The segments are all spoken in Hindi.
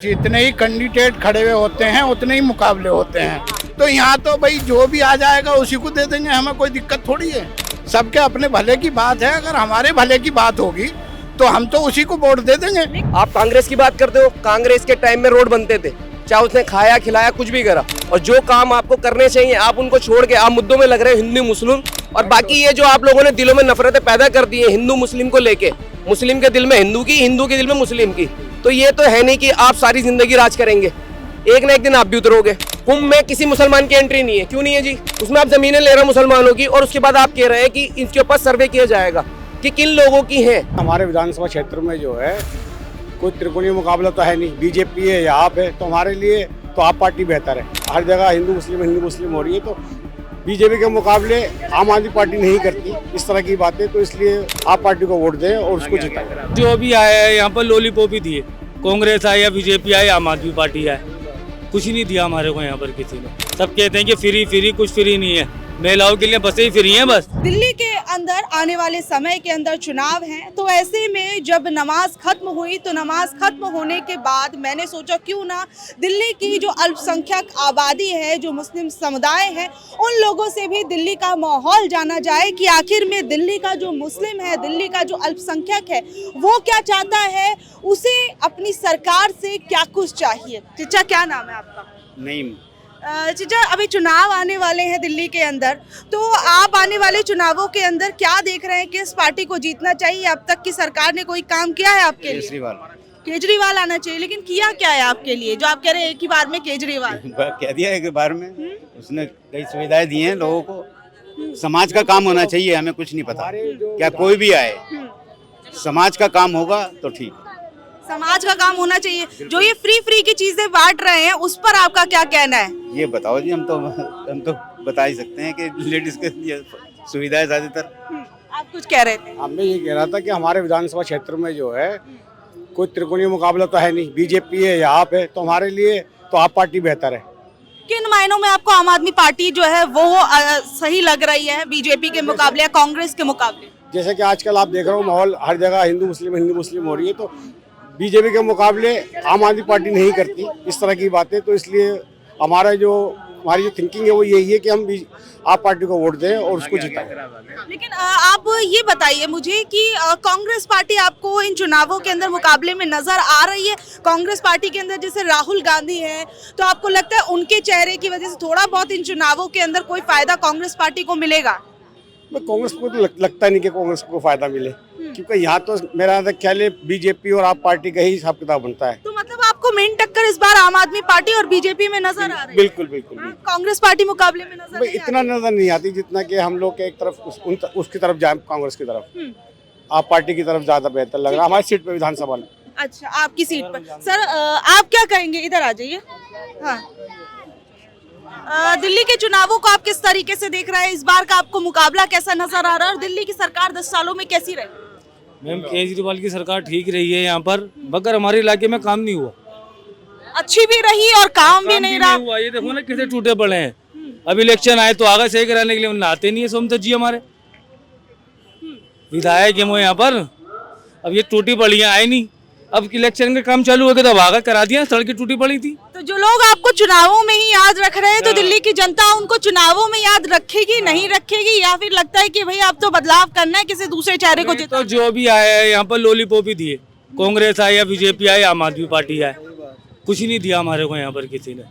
जितने ही कैंडिडेट खड़े हुए होते हैं उतने ही मुकाबले होते हैं। तो यहाँ तो भाई जो भी आ जाएगा उसी को दे देंगे, हमें कोई दिक्कत थोड़ी है। सबके अपने भले की बात है, अगर हमारे भले की बात होगी तो हम तो उसी को वोट दे देंगे। आप कांग्रेस की बात करते हो, कांग्रेस के टाइम में रोड बनते थे, चाहे उसने खाया खिलाया कुछ भी करा, और जो काम आपको करने चाहिए आप उनको छोड़ के आप मुद्दों में लग रहे हो हिंदू मुस्लिम। और बाकी ये जो आप लोगों ने दिलों में नफरतें पैदा कर दी है हिंदू मुस्लिम को लेके, मुस्लिम के दिल में हिंदू की, हिंदू के दिल में मुस्लिम की, तो ये तो है नहीं कि आप सारी जिंदगी राज करेंगे। एक ना एक दिन आप भी उतरोगे। कुंभ में किसी मुसलमान की एंट्री नहीं है, क्यों नहीं है जी? उसमें आप जमीनें ले रहे हो मुसलमानों की, और उसके बाद आप कह रहे हैं कि इनके ऊपर सर्वे किया जाएगा कि किन लोगों की है। हमारे विधानसभा क्षेत्र में जो है कोई त्रिकोणीय मुकाबला तो है नहीं, बीजेपी है या आप है, तो हमारे लिए तो आप पार्टी बेहतर है। हर जगह हिंदू मुस्लिम हो रही है, तो बीजेपी के मुकाबले आम आदमी पार्टी नहीं करती इस तरह की बातें, तो इसलिए आप पार्टी को वोट दें और उसको जिताएं। जो भी आया है यहाँ पर लॉलीपॉप ही दिए, कांग्रेस आए या बीजेपी आए, आम आदमी पार्टी आए, कुछ नहीं दिया हमारे को यहाँ पर किसी ने। सब कहते हैं कि फ्री, कुछ फ्री नहीं है, महिलाओं के लिए बसें ही फ्री हैं बस। दिल्ली के अंदर आने वाले समय के अंदर चुनाव हैं, तो ऐसे में जब नमाज खत्म हुई तो नमाज खत्म होने के बाद मैंने सोचा क्यों ना दिल्ली की जो अल्पसंख्यक आबादी है, जो मुस्लिम समुदाय है, उन लोगों से भी दिल्ली का माहौल जाना जाए कि आखिर में दिल्ली का जो मुस्लिम है, दिल्ली का जो अल्पसंख्यक है, वो क्या चाहता है, उसे अपनी सरकार से क्या कुछ चाहिए। चचा क्या नाम है आपका? नहीं चचा, अभी चुनाव आने वाले हैं दिल्ली के अंदर, तो आप आने वाले चुनावों के अंदर क्या देख रहे हैं, किस पार्टी को जीतना चाहिए? अब तक की सरकार ने कोई काम किया है आपके लिए? केजरीवाल आना चाहिए, लेकिन किया क्या है आपके लिए जो आप कह रहे हैं एक ही बार में केजरीवाल? कह दिया एक बार में, उसने कई सुविधाएं दी हैं लोगों को। समाज का काम होना चाहिए, हमें कुछ नहीं पता क्या कोई भी आए, समाज का काम होगा तो ठीक है। समाज का काम होना चाहिए। जो ये फ्री की चीजें बांट रहे हैं उस पर आपका क्या कहना है? ये बताओ जी, हम तो बता ही सकते हैं कि लेडीज के लिए सुविधाएं ज्यादातर। आप कुछ कह रहे थे? अब मैं ये कह रहा था कि हमारे विधानसभा क्षेत्र में जो है कोई त्रिकोणीय मुकाबला तो है नहीं, बीजेपी है या आप है, तो हमारे लिए तो आप पार्टी बेहतर है। किन मायनों में आपको आम आदमी पार्टी जो है वो सही लग रही है बीजेपी के मुकाबले या कांग्रेस के मुकाबले? जैसे कि आजकल आप देख रहे हो माहौल हर जगह हिंदू मुस्लिम हो रही है, तो बीजेपी के मुकाबले आम आदमी पार्टी नहीं करती इस तरह की बातें, तो इसलिए हमारी जो थिंकिंग है वो यही है कि हम आप पार्टी को वोट दें और उसको जिताएं। लेकिन आप ये बताइए मुझे कि कांग्रेस पार्टी आपको इन चुनावों के अंदर मुकाबले में नजर आ रही है? कांग्रेस पार्टी के अंदर जैसे राहुल गांधी है, तो आपको लगता है उनके चेहरे की वजह से थोड़ा बहुत इन चुनावों के अंदर कोई फायदा कांग्रेस पार्टी को मिलेगा? कांग्रेस को तो लगता नहीं कि कांग्रेस को फायदा मिले, क्योंकि यहाँ तो मेरा ख्याल है बीजेपी और आप पार्टी का ही हिसाब किताब बनता है। तो मतलब आपको मेन टक्कर इस बार आम आदमी पार्टी और बीजेपी में नजर आ रही है? बिल्कुल। कांग्रेस पार्टी मुकाबले में नजर नहीं इतना नजर नहीं आती जितना कि हम लोग के एक तरफ उसकी तरफ जाए, कांग्रेस की तरफ, आप पार्टी की तरफ ज्यादा बेहतर लग रहा है हमारी सीट पे विधानसभा में। अच्छा, आपकी सीट पर सर आप क्या कहेंगे? इधर आ जाइए। हाँ, दिल्ली के चुनावों को आप किस तरीके से देख रहे हैं? इस बार का आपको मुकाबला कैसा नजर आ रहा है और दिल्ली की सरकार 10 सालों में कैसी रही? मैम केजरीवाल की सरकार ठीक रही है यहाँ पर, मगर हमारे इलाके में काम नहीं हुआ। अच्छी भी रही और काम भी नहीं रहा। हुआ, ये देखो ना कैसे टूटे पड़े हैं। अब इलेक्शन आए तो आगे सही कराने के लिए उन्हें आते नहीं है सोमदत्त जी हमारे विधायक है वो यहाँ पर। अब ये टूटी पड़ी है, आए नहीं। अब इलेक्शन का काम चालू हो गया तो आगे करा दिया, सड़कें टूटी पड़ी थी। तो जो लोग आपको चुनावों में ही याद रख रहे हैं, तो दिल्ली की जनता उनको चुनावों में याद रखेगी, नहीं रखेगी, या फिर लगता है कि भाई अब तो बदलाव करना है, किसी दूसरे चेहरे को जिताना? तो जो भी आया है यहाँ पर लॉलीपॉप ही दिए, कांग्रेस आए या बीजेपी आए, आम आदमी पार्टी आए, कुछ नहीं दिया हमारे को यहाँ पर किसी ने।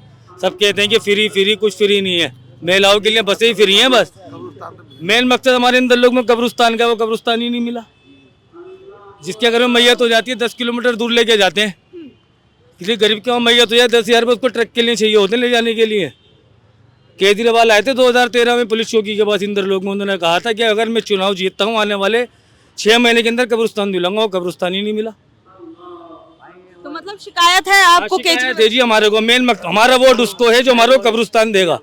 सब कहते हैं कि फ्री, कुछ फ्री नहीं है, महिलाओं के लिए बसें ही फ्री हैं बस। मेन मकसद हमारे अंदर लोग में कब्रिस्तान का, वो कब्रिस्तान ही नहीं मिला। जिसके घर में मैयत हो जाती है 10 किलोमीटर दूर लेके जाते हैं। किसी गरीब के वहाँ मैयत हो जाए 10,000 रुपये उसको ट्रक के लिए चाहिए होते हैं ले जाने के लिए। केजरीवाल आए थे 2013 में पुलिस चौकी के पास इंदर लोग में, उन्होंने कहा था कि अगर मैं चुनाव जीतता हूँ आने वाले 6 महीने के अंदर कब्रिस्तान दिलाऊंगा, वो कब्रिस्तान ही नहीं मिला। तो मतलब शिकायत है आपको? शिकायत है जी हमारे को। मेन हमारा वोट उसको है जो हमारे को कब्रिस्तान देगा।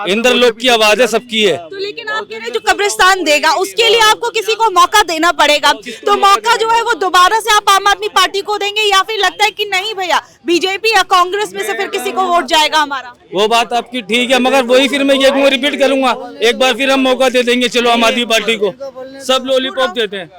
इंदर लोग की आवाज है, सबकी है। तो लेकिन आप कह रहे हैं जो कब्रिस्तान देगा उसके लिए आपको किसी को मौका देना पड़ेगा, तो मौका जो है वो दोबारा से आप आम आदमी पार्टी को देंगे, या फिर लगता है कि नहीं भैया बीजेपी या कांग्रेस में से फिर किसी को वोट जाएगा हमारा? वो बात आपकी ठीक है, मगर वही फिर मैं ये रिपीट करूंगा, एक बार फिर हम मौका दे देंगे चलो आम आदमी पार्टी को। सब लॉलीपॉप देते हैं।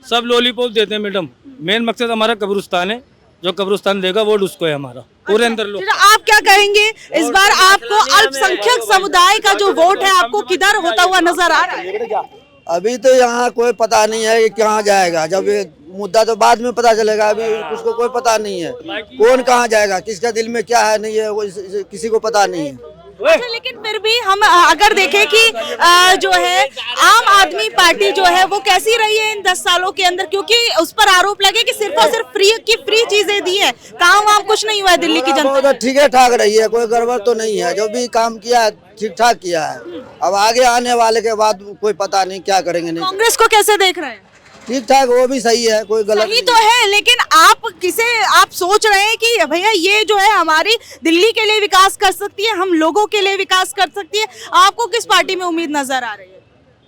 सब लॉलीपॉप देते हैं मैडम। मेन मकसद हमारा कब्रिस्तान है, जो कब्रिस्तान देगा वोट उसको है हमारा। पूरे अंदर लोग। फिर आप क्या कहेंगे इस बार आपको अल्पसंख्यक समुदाय का जो वोट है आपको किधर होता हुआ नजर आ रहा है? अभी तो यहाँ कोई पता नहीं है कि कहाँ जाएगा, जब ये मुद्दा तो बाद में पता चलेगा, अभी उसको कोई पता नहीं है कौन कहाँ जाएगा, किसका दिल में क्या है नहीं है, वो किसी को पता नहीं है। अच्छा, लेकिन फिर भी हम अगर देखें कि जो है आम आदमी पार्टी जो है वो कैसी रही है इन 10 सालों के अंदर, क्योंकि उस पर आरोप लगे कि सिर्फ और सिर्फ फ्री चीजें दी है, काम वाम कुछ नहीं हुआ है दिल्ली की जनता तो ठीक ठाक रही है, कोई गड़बड़ तो नहीं है, जो भी काम किया है ठीक ठाक किया है। अब आगे आने वाले के बाद कोई पता नहीं क्या करेंगे। नहीं कांग्रेस को कैसे देख रहे हैं? ठीक ठाक, वो भी सही है, कोई गलत सही तो है, लेकिन आप सोच रहे हैं कि भैया ये जो है हमारी दिल्ली के लिए विकास कर सकती है, हम लोगों के लिए विकास कर सकती है, आपको किस पार्टी में उम्मीद नजर आ रही है?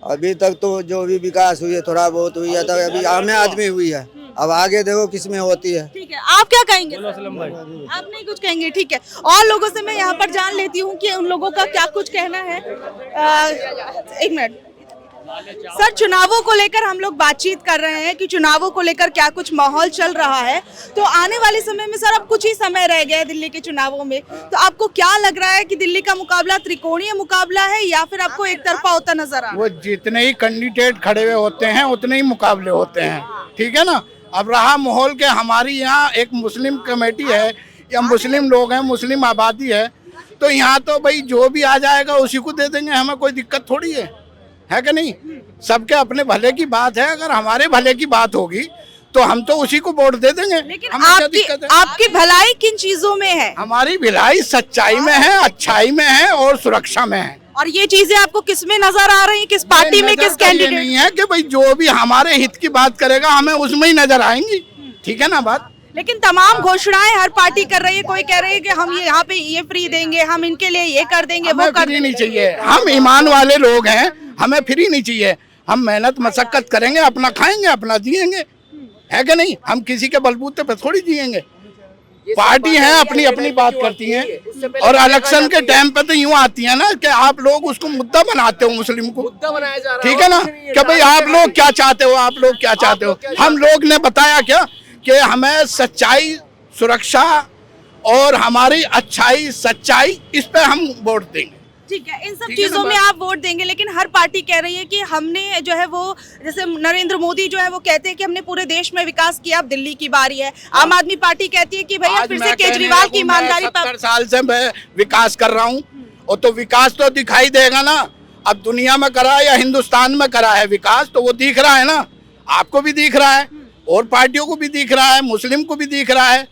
अभी तक तो जो भी विकास हुई है थोड़ा बहुत हुई है, तो अभी आम आदमी हुई है, अब आगे देखो किसमें होती है। ठीक है, आप क्या कहेंगे? आप नहीं कुछ कहेंगे, ठीक है। और लोगों से मैं यहाँ पर जान लेती हूँ कि उन लोगों का क्या कुछ कहना है। एक मिनट सर, चुनावों को लेकर हम लोग बातचीत कर रहे हैं कि चुनावों को लेकर क्या कुछ माहौल चल रहा है। तो आने वाले समय में सर अब कुछ ही समय रह गया है दिल्ली के चुनावों में, तो आपको क्या लग रहा है कि दिल्ली का मुकाबला त्रिकोणीय मुकाबला है या फिर आपको एक तरफा होता नजर आ रहा है? वो जितने ही कैंडिडेट खड़े हुए होते हैं उतने ही मुकाबले होते हैं, ठीक है ना। अब रहा माहौल के, हमारी यहाँ एक मुस्लिम कमेटी है या मुस्लिम लोग हैं, मुस्लिम आबादी है, तो यहाँ तो भाई जो भी आ जाएगा उसी को दे देंगे, हमें कोई दिक्कत थोड़ी है कि नहीं। सबके अपने भले की बात है, अगर हमारे भले की बात होगी तो हम तो उसी को वोट दे देंगे। लेकिन हमें क्या दिक्कत है? आपकी भलाई किन चीजों में है? हमारी भलाई सच्चाई में है, अच्छाई में है और सुरक्षा में है। और ये चीजें आपको किस में नजर आ रही है, किस पार्टी में, किस कैंडिडेट? नहीं है कि भाई जो भी हमारे हित की बात करेगा हमें उसमें ही नजर आएंगी, ठीक है ना बात। लेकिन तमाम घोषणाएं हर पार्टी कर रही है, कोई कह रही है कि हम ये यहाँ पे ये फ्री देंगे, हम इनके लिए ये कर देंगे, वो कर फ्री नहीं चाहिए। हम ईमान वाले लोग हैं, हमें फ्री नहीं चाहिए। हम मेहनत मशक्कत करेंगे, अपना खाएंगे, अपना जिएंगे, है कि नहीं। हम किसी के बलबूते पे थोड़ी जिएंगे। पार्टी है अपनी अपनी बात करती हैं, और इलेक्शन के टाइम पे तो यूं आती है ना कि आप लोग उसको मुद्दा बनाते हो, मुस्लिम को मुद्दा बनाया जा रहा है, ठीक है ना, कि भाई आप लोग क्या चाहते हो, आप लोग क्या चाहते हो। हम लोग ने बताया क्या कि हमें सच्चाई, सुरक्षा और हमारी अच्छाई, सच्चाई, इस पे हम वोट देंगे। ठीक है, इन सब चीजों में आप वोट देंगे, लेकिन हर पार्टी कह रही है कि हमने जो है वो, जैसे नरेंद्र मोदी जो है वो कहते हैं कि हमने पूरे देश में विकास किया, अब दिल्ली की बारी है। आम आदमी पार्टी कहती है कि भैया फिर से केजरीवाल की ईमानदारी पर। 70 साल से मैं विकास कर रहा हूँ, और तो विकास तो दिखाई देगा ना। अब दुनिया में करा है या हिंदुस्तान में करा है विकास, तो वो दिख रहा है ना, आपको भी दिख रहा है और पार्टियों को भी दिख रहा है, मुस्लिम को भी दिख रहा है,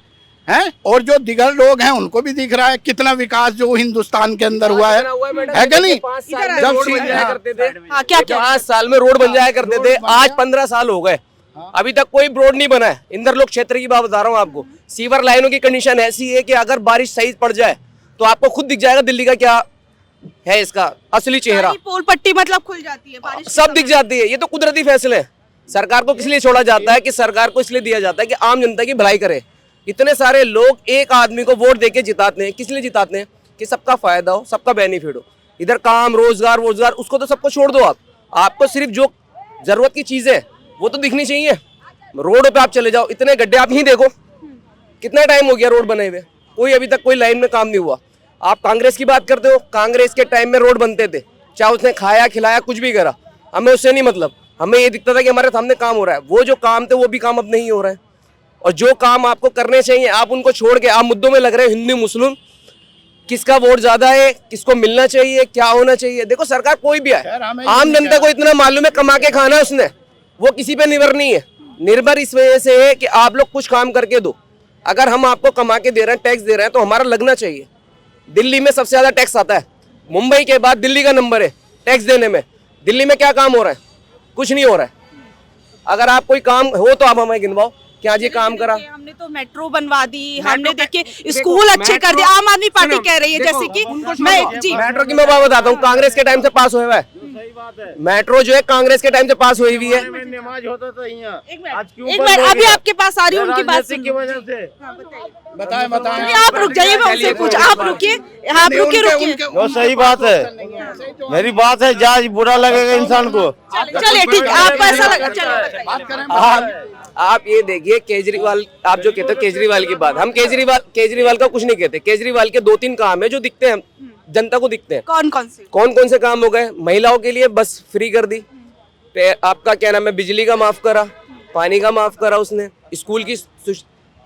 और जो दिगर लोग हैं उनको भी दिख रहा है कितना विकास जो हिंदुस्तान के अंदर हुआ है कि नहीं। 5 साल में रोड बन जाया करते थे, क्या 5 साल में रोड बन जाया करते थे, आज 15 साल हो गए, अभी तक कोई रोड नहीं बना है। इंदरलोक क्षेत्र की बात बता रहा हूँ आपको, सीवर लाइनों की कंडीशन ऐसी है कि अगर बारिश सही पड़ जाए तो आपको खुद दिख जाएगा दिल्ली का क्या है, इसका असली चेहरा। पोल पट्टी मतलब खुल जाती है, बारिश सब दिख जाती है। ये तो कुदरती फैसले हैं। सरकार को किस लिए छोड़ा जाता है कि सरकार को इसलिए दिया जाता है कि आम जनता की भलाई करे। इतने सारे लोग एक आदमी को वोट देके जिताते हैं, किस लिए जिताते हैं कि सबका फायदा हो, सबका बेनिफिट हो। इधर काम, रोजगार उसको तो सबको छोड़ दो। आपको सिर्फ जो जरूरत की चीजें है वो तो दिखनी चाहिए। रोड पे आप चले जाओ, इतने गड्ढे आप यहीं देखो, कितना टाइम हो गया रोड बने हुए, कोई अभी तक कोई लाइन में काम नहीं हुआ। आप कांग्रेस की बात करते हो, कांग्रेस के टाइम में रोड बनते थे, चाहे उसने खाया खिलाया कुछ भी करा, हमें उससे नहीं मतलब। हमें ये दिखता था कि हमारे सामने काम हो रहा है। वो जो काम थे वो भी काम अब नहीं हो रहा है, और जो काम आपको करने चाहिए आप उनको छोड़ के आप मुद्दों में लग रहे हो। हिंदू मुस्लिम, किसका वोट ज्यादा है, किसको मिलना चाहिए, क्या होना चाहिए। देखो सरकार कोई भी है, आम जनता को इतना मालूम है कमा के खाना उसने, वो किसी पे निर्भर नहीं है। निर्भर इस वजह से है कि आप लोग कुछ काम करके दो। अगर हम आपको कमा के दे रहे हैं, टैक्स दे रहे हैं, तो हमारा लगना चाहिए। दिल्ली में सबसे ज्यादा टैक्स आता है, मुंबई के बाद दिल्ली का नंबर है टैक्स देने में। दिल्ली में क्या काम हो रहा है? कुछ नहीं हो रहा है। अगर आप कोई काम हो तो आप हमें गिनवाओ क्या जी काम करा। हमने तो मेट्रो बनवा दी, हमने देखिए स्कूल अच्छे कर दिए। आम आदमी पार्टी कह रही है जैसे कि मैं जी मेट्रो की मैं बात बताता हूँ, कांग्रेस के टाइम से पास हुआ है। मेट्रो जो है कांग्रेस के टाइम से पास हुई हुई है। नमाज होता था यहाँ, एक मिनट अभी आपके पास आ रही हूँ, उनकी बात की वजह से। बताएं बताएं। सुनिए, आप रुक जाइए, मैं उनसे कुछ आप रुकिए, आप रुकिए। वो सही बात है, मेरी बात है, जहाँ बुरा लगेगा इंसान को। चलिए ठीक है, आपको ऐसा लगा, चलिए बात करें। आप ये देखिए केजरीवाल, आप जो कहते हो केजरीवाल की बात, हम केजरीवाल का कुछ नहीं कहते। केजरीवाल के 2-3 काम है जो दिखते हैं, जनता को दिखते हैं। कौन कौन से काम हो गए? महिलाओं के लिए बस फ्री कर दी, आपका क्या नाम है, बिजली का माफ करा, पानी का माफ करा उसने, स्कूल की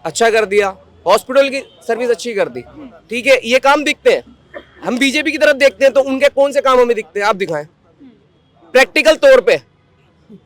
अच्छा कर दिया, हॉस्पिटल की सर्विस अच्छी कर दी। ठीक है, ये काम दिखते हैं। हम बीजेपी की तरफ देखते हैं तो उनके कौन से काम हमें दिखते हैं, आप दिखाएं। प्रैक्टिकल तौर पे,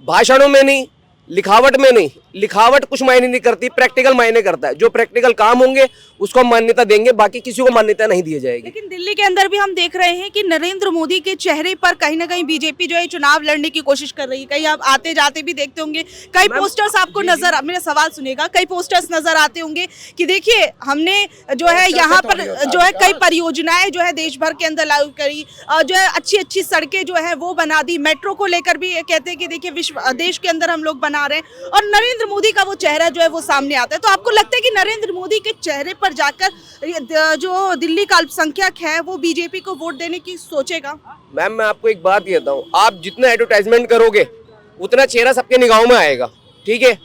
भाषणों में नहीं, लिखावट में नहीं। लिखावट कुछ मायने नहीं करती, प्रैक्टिकल मायने करता है। जो प्रैक्टिकल काम होंगे उसको हम मान्यता देंगे, बाकी किसी को मान्यता नहीं दी जाएगी। लेकिन दिल्ली के अंदर भी हम देख रहे हैं कि नरेंद्र मोदी के चेहरे पर कहीं ना कहीं बीजेपी जो है चुनाव लड़ने की कोशिश कर रही है। कहीं आप आते जाते भी देखते होंगे, कई पोस्टर्स आपको नजर, मेरा सवाल सुनिएगा, कई पोस्टर्स नजर आते होंगे कि देखिए हमने जो है यहाँ पर जो है कई परियोजनाएं जो है देश भर के अंदर लागू करी, जो है अच्छी अच्छी सड़कें जो है वो बना दी। मेट्रो को लेकर भी कहते हैं कि देखिए विश्व देश के अंदर हम लोग बना रहे हैं, और नरेंद्र मोदी का वो चेहरा जो है वो सामने आता है। तो आपको लगता है कि नरेंद्र मोदी के चेहरे पर जाकर जो दिल्ली का अल्पसंख्यक है वो बीजेपी को वोट देने की सोचेगा? मैम मैं आपको एक बात कहता हूँ, आप जितना एडवर्टाइजमेंट करोगे उतना चेहरा सबके निगाहों में आएगा। ठीक है,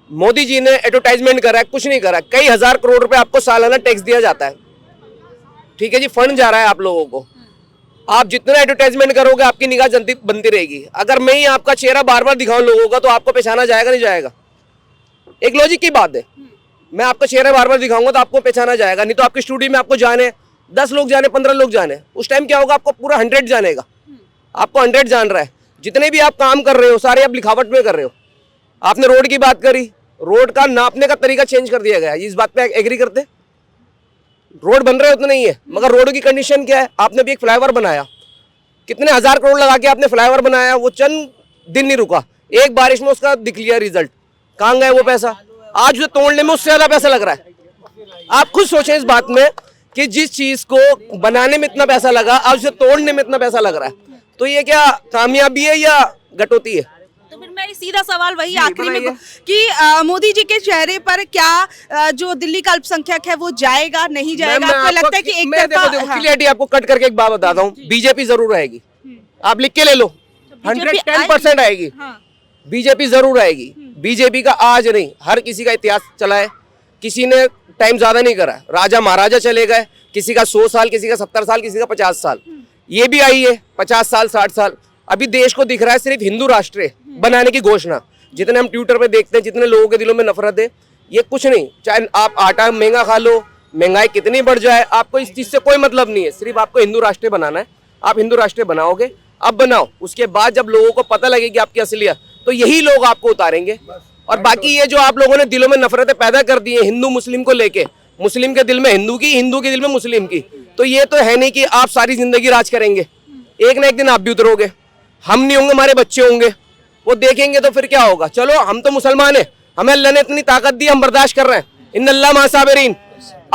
मोदी जी ने एडवर्टाइजमेंट करा है, कुछ नहीं करा, कई हजार करोड़ रुपए आपको सालाना टैक्स दिया जाता है। ठीक है जी, फंड जा रहा है आप लोगों को। आप जितना एडवर्टाइजमेंट करोगे आपकी निगाह बनती रहेगी। अगर मैं ही आपका चेहरा बार बार दिखाऊं लोगों का तो आपको पहचाना जाएगा नहीं जाएगा? एक लॉजिक की बात है, मैं आपका चेहरा बार बार दिखाऊंगा तो आपको पहचाना जाएगा, नहीं तो आपके स्टूडियो में आपको जाने 10 लोग जाने 15 लोग जाने, उस टाइम क्या होगा, आपको पूरा 100 जानेगा, आपको 100 जान रहा है। जितने भी आप काम कर रहे हो सारे आप लिखावट में कर रहे हो। आपने रोड की बात करी, रोड का नापने का तरीका चेंज कर दिया गया, इस बात पे एग्री करते? रोड बन रहे उतना नहीं है, मगर रोड की कंडीशन क्या है? आपने भी एक फ्लाईओवर बनाया, कितने हजार करोड़ लगा के आपने फ्लाईओवर बनाया, वो चंद दिन नहीं रुका, एक बारिश में उसका दिख लिया रिजल्ट। कहाँ गया वो पैसा? आज उसे तोड़ने में उससे ज्यादा पैसा लग रहा है। आप खुद सोचें इस बात में कि जिस चीज को बनाने में इतना पैसा लगा, आज उसे तोड़ने में इतना पैसा लग रहा है, तो ये क्या कामयाबी है या घटोती है? तो फिर मैं सीधा सवाल वही आखिरी में कि मोदी जी के चेहरे पर क्या जो दिल्ली का अल्पसंख्यक है वो जाएगा नहीं जाएगा? आपको लगता है कि एक तरफा? क्लियरिटी आपको कट करके एक बात बताता हूँ, बीजेपी जरूर आएगी, आप लिख के ले लो, 110% आएगी, बीजेपी जरूर आएगी। बीजेपी का आज नहीं हर किसी का इतिहास चला है, किसी ने टाइम ज्यादा नहीं करा, राजा महाराजा चले गए, किसी का 100 साल, किसी का 70 साल, किसी का 50 साल, ये भी आई है 50 साल 60 साल। अभी देश को दिख रहा है सिर्फ हिंदू राष्ट्र बनाने की घोषणा। जितने हम ट्विटर पे देखते हैं, जितने लोगों के दिलों में नफरत है, ये कुछ नहीं। चाहे आप आटा महंगा खा लो, महंगाई कितनी बढ़ जाए, आपको इस चीज से कोई मतलब नहीं है, सिर्फ आपको हिंदू राष्ट्र बनाना है। आप हिंदू राष्ट्र बनाओगे, अब बनाओ, उसके बाद जब लोगों को पता लगेगी आपकी असलियत, तो यही लोग आपको उतारेंगे। और बाकी ये जो आप लोगों ने दिलों में नफरतें पैदा कर दी है हिंदू मुस्लिम को लेके, मुस्लिम के दिल में हिंदू की, हिंदू के दिल में मुस्लिम की, तो ये तो है नहीं कि आप सारी जिंदगी राज करेंगे। एक ना एक दिन आप भी उतरोगे, हम नहीं होंगे, हमारे बच्चे होंगे, वो देखेंगे तो फिर क्या होगा? चलो हम तो मुसलमान हैं, हमें अल्लाह ने इतनी ताकत दी, हम बर्दाश्त कर रहे हैं। इन्नल्लाह माअ साबिरीन।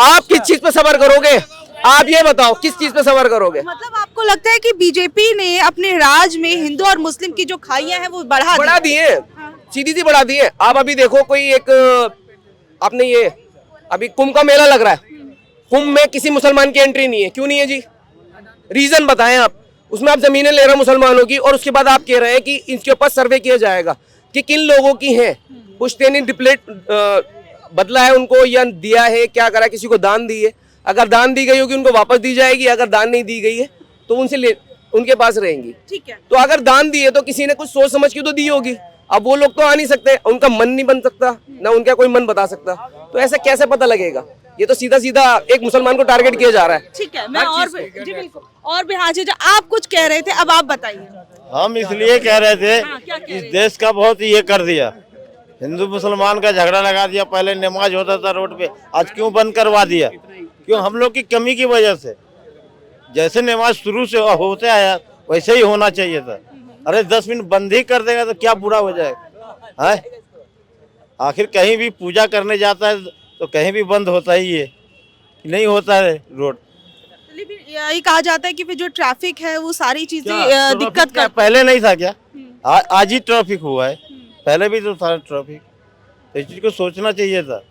आप किस चीज पे सबर करोगे? आप ये बताओ किस चीज पे सबर करोगे? मतलब आपको लगता है कि बीजेपी ने अपने राज में हिंदू और मुस्लिम की जो खाइयां हैं वो बढ़ा दी है, सीधी सी बढ़ा दी है। आप अभी देखो कोई एक आपने ये अभी कुंभ का मेला लग रहा है, कुंभ में किसी मुसलमान की एंट्री नहीं है, क्यों नहीं है जी? रीजन बताएं आप। उसमें आप जमीनें ले रहे हैं मुसलमानों की, और उसके बाद आप कह रहे हैं कि इसके ऊपर सर्वे किया जाएगा कि किन लोगों की है, पुश्तैनी डिप्लेट बदला है उनको या दिया है, क्या करा, किसी को दान दी है। अगर दान दी गई होगी उनको वापस दी जाएगी, अगर दान नहीं दी गई है तो उनके पास रहेंगी। ठीक है, तो अगर दान दी है तो किसी ने कुछ सोच समझ के तो दी होगी। अब वो लोग तो आ नहीं सकते, उनका मन नहीं बन सकता, ना उनका कोई मन बता सकता, तो ऐसा कैसे पता लगेगा? ये तो सीधा सीधा एक मुसलमान को टारगेट किया जा रहा है। ठीक है, मैं और जी बिल्कुल, और भी हाँ जी, आप कुछ कह रहे थे, अब आप बताइए। हम इसलिए कह रहे थे क्या कह इस देश का बहुत ये कर दिया, हिंदू मुसलमान का झगड़ा लगा दिया। पहले नमाज होता था रोड पे, आज क्यों बंद करवा दिया? क्यों? हम लोग की कमी की वजह से। जैसे नमाज शुरू से होते आया वैसे ही होना चाहिए था। अरे 10 मिनट बंद ही कर देगा तो क्या बुरा हो जाएगा? है आखिर कहीं भी पूजा करने जाता है तो कहीं भी बंद होता ही है, नहीं होता है रोड। लेकिन ये कहा जाता है कि फिर जो ट्रैफिक है वो सारी चीजें ट्रैफिक दिक्कत क्या कर पहले नहीं था क्या? आज ही ट्रैफिक हुआ है, पहले भी तो था ट्रैफिक। तो इस चीज को सोचना चाहिए था,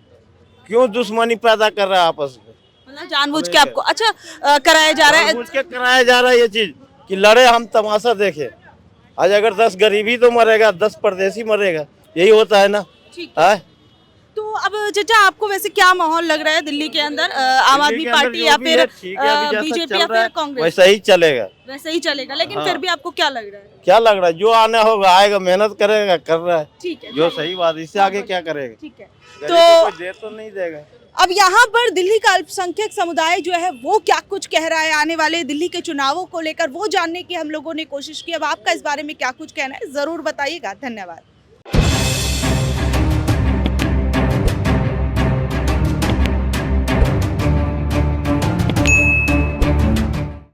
क्यों दुश्मनी पैदा कर रहा है आपस में? मतलब जानबूझ के आपको अच्छा कराया जा रहा है। जानबूझ के कराया जा रहा है ये चीज कि लड़े हम तमाशा देखे। आज अगर 10 गरीबी तो मरेगा, 10 परदेसी मरेगा, यही होता है ना। ठीक है। है तो अब चाचा आपको वैसे क्या माहौल लग रहा है दिल्ली के अंदर, आम आदमी पार्टी या फिर बीजेपी या फिर कांग्रेस? वैसा ही चलेगा, वैसे ही चलेगा, लेकिन हाँ। फिर भी आपको क्या लग रहा है? क्या लग रहा है? जो आने होगा आएगा, मेहनत करेगा, कर रहा है ठीक है, जो सही बात, इससे आगे क्या करेगा? ठीक है। गरीब तो को कोई दे तो नहीं देगा। अब यहाँ पर दिल्ली का अल्पसंख्यक समुदाय जो है वो क्या कुछ कह रहा है आने वाले दिल्ली के चुनावों को लेकर, वो जानने की हम लोगों ने कोशिश की। अब आपका इस बारे में क्या कुछ कहना है जरूर बताइएगा। धन्यवाद।